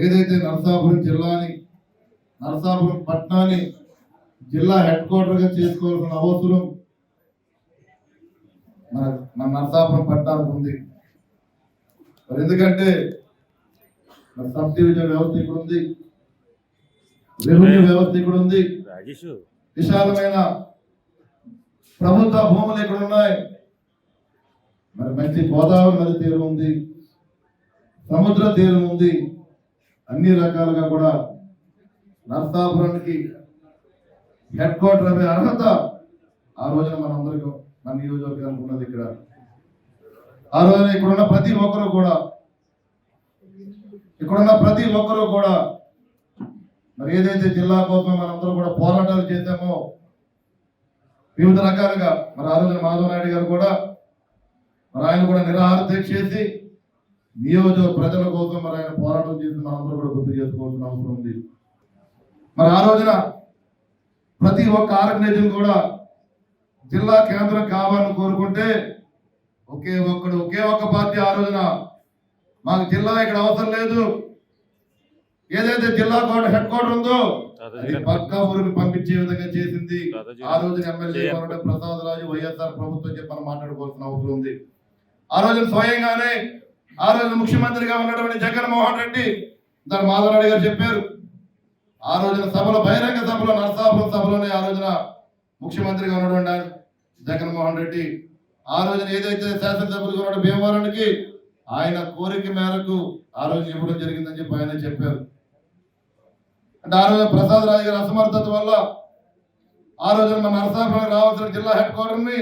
ఏదైతే నరసాపురం పట్టణాన్ని జిల్లా హెడ్ క్వార్టర్గా చేసుకోవాల్సిన అవసరం మన నరసాపురం పట్టణానికి ఉంది. ఎందుకంటే సబ్ డివిజన్ వ్యవస్థ ఇక్కడ ఉంది, రెవెన్యూ వ్యవస్థ ఇక్కడ ఉంది, విశాలమైన ప్రభుత్వ భూములు ఇక్కడ ఉన్నాయి, మరి మంచి గోదావరి నది తీరం ఉంది, సముద్ర తీరం ఉంది. అన్ని రకాలుగా కూడా నరసాపురానికి హెడ్ క్వార్టర్ అనే అర్హత ఆ రోజున మనందరికీ మన నియోజకవర్గానికి ఉన్నది. ఇక్కడ ఆ రోజున ఇక్కడున్న ప్రతి ఒక్కరూ కూడా మరి ఏదైతే జిల్లా కోసం మనందరూ కూడా పోరాటాలు చేశామో వివిధ రకాలుగా, మరి ఆ రోజున మాధవ నాయుడు గారు కూడా మరి ఆయన కూడా నిరాహార దీక్ష చేసి నియోజక ప్రజల కోసం మరి ఆయన పోరాటం చేసి మనందరూ కూడా గుర్తు చేసుకోవాల్సిన అవసరం ఉంది. మరి ఆ రోజున ప్రతి ఒక్క ఆర్గనైజేషన్ కూడా జిల్లా కేంద్రం కావాలని కోరుకుంటే ఒకే ఒక్క పార్టీ ఆ రోజున మాకు జిల్లా ఇక్కడ అవసరం లేదు, ఏదైతే జిల్లా హెడ్ క్వార్టర్ ఉందో అది పక్కా ఊరికి పంపించే విధంగా చేసింది ఆ రోజున ఎమ్మెల్యే ప్రసాద్ రాజు, వైఎస్ఆర్ ప్రభుత్వం చెప్పి మనం మాట్లాడుకోవాల్సిన అవసరం ఉంది. ఆ రోజున స్వయంగానే ఆ రోజున ముఖ్యమంత్రిగా ఉన్నటువంటి జగన్మోహన్ రెడ్డి దాని మాధవరెడ్డి గారు చెప్పారు. ఆ రోజున సభలో, బహిరంగ సభలో, నరసాపురం సభలోనే ఆ రోజున ముఖ్యమంత్రిగా ఉన్నటువంటి జగన్మోహన్ రెడ్డి ఆ రోజున ఏదైతే శాసనసభ్యులుగా ఉన్న భీమవరానికి ఆయన కోరిక మేరకు ఆ రోజు ఇవ్వడం జరిగిందని చెప్పి ఆయన చెప్పారు. అంటే ఆ రోజున ప్రసాద్ రాజు గారి అసమర్థత వల్ల ఆ రోజున మన నరసాపురం రావాల్సిన జిల్లా హెడ్ క్వార్టర్ని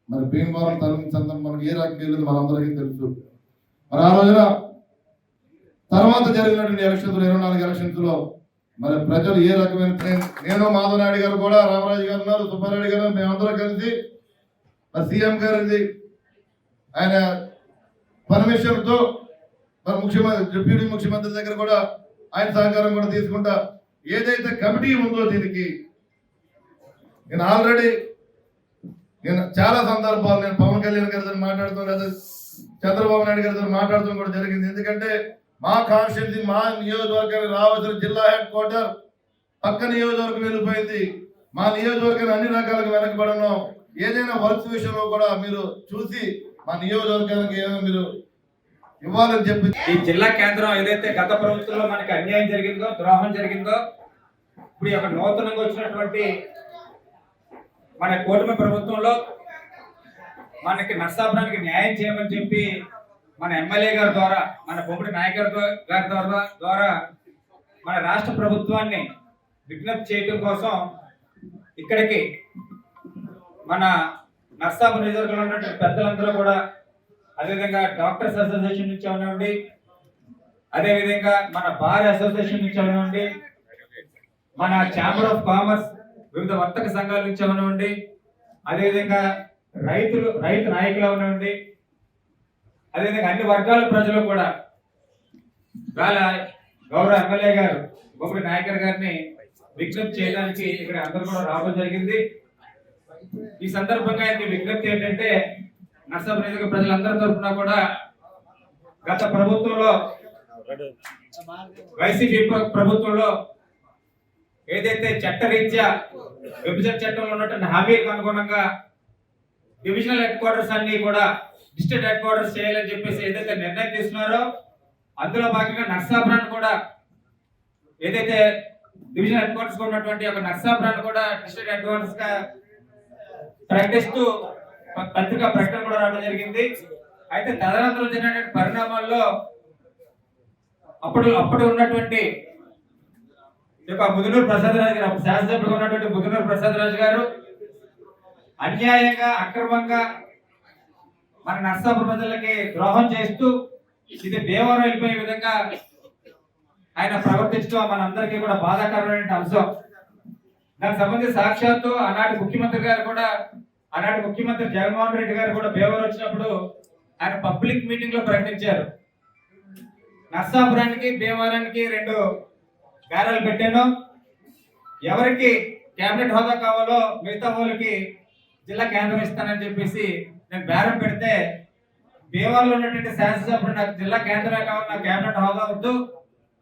మరి భీమవరం తరలించడం మనకి ఏ రకంగా వెళ్ళింది మనందరికీ తెలుసు. మరి ఆ రోజున తర్వాత జరిగినటువంటి ఎలక్షన్స్ 24 ఎలక్షన్స్ లో మరి ప్రజలు ఏ రకమైన, నేను మాధవ నాయుడు గారు కూడా, రామరాజు గారు ఉన్నారు, సుబ్బారెడ్డి గారు, మేమందరం కలిసి మరి సీఎం గారిది ఆయన పర్మిషన్ తో మరి డిప్యూటీ ముఖ్యమంత్రి దగ్గర కూడా ఆయన సహకారం కూడా తీసుకుంటా ఏదైతే కమిటీ ఉందో దీనికి నేను చాలా సందర్భాలు నేను పవన్ కళ్యాణ్ గారితో మాట్లాడుతూ లేదా చంద్రబాబు నాయుడు గారితో మాట్లాడుతూ కూడా జరిగింది. ఎందుకంటే మా కాన్స్టిట్యూన్సీ, మా నియోజకవర్గానికి రావాల్సిన జిల్లా హెడ్ క్వార్టర్ పక్క నియోజకవర్గం వెళ్ళిపోయింది. మా నియోజకవర్గాన్ని అన్ని రకాలుగా వెనకబడను, ఏదైనా వర్క్స్ విషయంలో కూడా మీరు చూసి మా నియోజకవర్గానికి ఏమైనా మీరు ఇవ్వాలని చెప్పి ఈ జిల్లా కేంద్రం ఏదైతే గత ప్రభుత్వంలో మనకి అన్యాయం జరిగిందో, ద్రోహం జరిగిందో, ఇప్పుడు ఈ యొక్క నూతనంగా వచ్చినటువంటి మన కూటమి ప్రభుత్వంలో మనకి నరసాపురానికి న్యాయం చేయమని చెప్పి మన ఎమ్మెల్యే గారి ద్వారా, మన బొమ్మడి నాయకర్ గారి ద్వారా మన రాష్ట్ర ప్రభుత్వాన్ని విజ్ఞప్తి చేయడం కోసం ఇక్కడికి మన నరసాపురం నియోజకవర్గంలో ఉన్నటువంటి పెద్దలందరూ కూడా, అదేవిధంగా డాక్టర్స్ అసోసియేషన్ నుంచి అవనివ్వండి, అదేవిధంగా మన బార్ అసోసియేషన్ నుంచి అవనివ్వండి, మన ఛాంబర్ ఆఫ్ కామర్స్ వివిధ వర్తక సంఘాల నుంచి అవనివ్వండి, అదేవిధంగా రైతు నాయకులు అవనివ్వండి, అదేవిధంగా అన్ని వర్గాల ప్రజలు కూడా వాళ్ళ గౌరవ ఎమ్మెల్యే గారు బొమ్మడి నాయకర్ గారిని విజ్ఞప్తి చేయడానికి ఇక్కడ అందరూ కూడా రావడం జరిగింది. ఈ సందర్భంగా ఆయనకి విజ్ఞప్తి ఏంటంటే, నరసాపురం నియోజక ప్రజలందరి తరఫున కూడా గత ప్రభుత్వంలో, వైసీపీ ప్రభుత్వంలో ఏదైతే చట్టరీత్యా విభజన చట్టంలో ఉన్నటువంటి హామీలకు అనుగుణంగా డివిజనల్ హెడ్ క్వార్టర్స్ అన్ని కూడా డిస్ట్రిక్ట్ హెడ్ క్వార్టర్స్ చేయాలని చెప్పేసి ఏదైతే నిర్ణయం తీసుకున్నారో, అందులో భాగంగా నరసాపురాన్ని కూడా ఏదైతే డివిజనల్ హెడ్ క్వార్టర్స్ ఉన్నటువంటి ఒక నరసాపురాన్ని కూడా డిస్ట్రిక్ట్ హెడ్ క్వార్టర్స్ గా ప్రకటిస్తూ పత్రికా ప్రకటన కూడా రావడం జరిగింది. అయితే తదనంతరం జరిగినటువంటి పరిణామాల్లో అప్పుడు ఉన్నటువంటి ముదునూరు ప్రసాద్ రాజు గారు, శాసనసభ్యులుగా ఉన్నటువంటి ముదునూరు ప్రసాద్ రాజు గారు అన్యాయంగా, అక్రమంగా మన నరసాపురం ప్రజలకి ద్రోహం చేస్తూ ఇది భీమవరం వెళ్ళిపోయే విధంగా ఆయన ప్రవర్తించడం మనందరికీ కూడా బాధాకరమైన అంశం. దానికి సంబంధించి సాక్షాత్తు ఆనాటి ముఖ్యమంత్రి జగన్మోహన్ రెడ్డి గారు కూడా భీమవరం వచ్చినప్పుడు ఆయన పబ్లిక్ మీటింగ్ లో ప్రకటించారు, నరసాపురానికి భీమవరానికి 2 బ్యారల్ పెట్టాను, ఎవరికి కేబినెట్ హోదా కావాలో మిగతా వాళ్ళకి జిల్లా కేంద్రం ఇస్తానని చెప్పేసి నేను బేరం పెడితే భీమవరంలో ఉన్నటువంటి శాసనసభ్యుడు నాకు జిల్లా కేంద్రమే కావాలి, నాకు కేబినెట్ హోదా వద్దు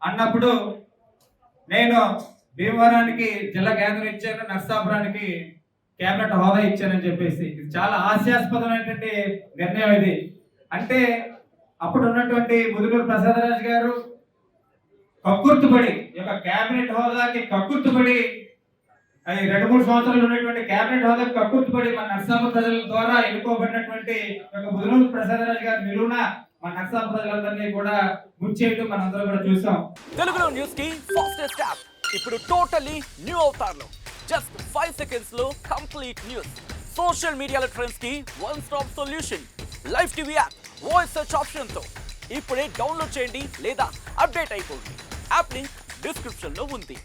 అన్నప్పుడు నేను భీమవరానికి జిల్లా కేంద్రం ఇచ్చాను, నర్సాపురానికి కేబినెట్ హోదా ఇచ్చానని చెప్పేసి ఇది చాలా హాస్యాస్పదమైనటువంటి నిర్ణయం ఇది. అంటే అప్పుడు ఉన్నటువంటి ముదుగూరు ప్రసాదరాజు గారు కక్కుర్తుపడి ఈ యొక్క కేబినెట్ హోదాకి కక్కుర్తుపడి అది 2-3 సంవత్సరాలు ఉన్నటువంటి కేబినెట్ హోదాకి కక్కుర్తుపడి మన నర్సాపురం ప్రజల ద్వారా ఎన్నుకోబడినటువంటి యొక్క ముదుగూరు ప్రసాదరాజు గారు నిలువున మన నర్సాపురం ప్రజలందరినీ కూడా ముంచేయడం మనందరం కూడా చూసాం. తెలుగులో న్యూస్ కి ఫాస్టెస్ట్ యాప్ ఇప్పుడు టోటల్లీ న్యూ అవతార్లో జస్ట్ 5 సెకండ్స్ లో కంప్లీట్ న్యూస్, సోషల్ మీడియాలో ట్రెండ్స్ కి one stop solution, live TV app, voice search option తో ఇప్పుడే డౌన్లోడ్ చేయండి లేదా అప్డేట్ అయిపోండి. యాప్ లింక్ డిస్క్రిప్షన్ లో ఉంది.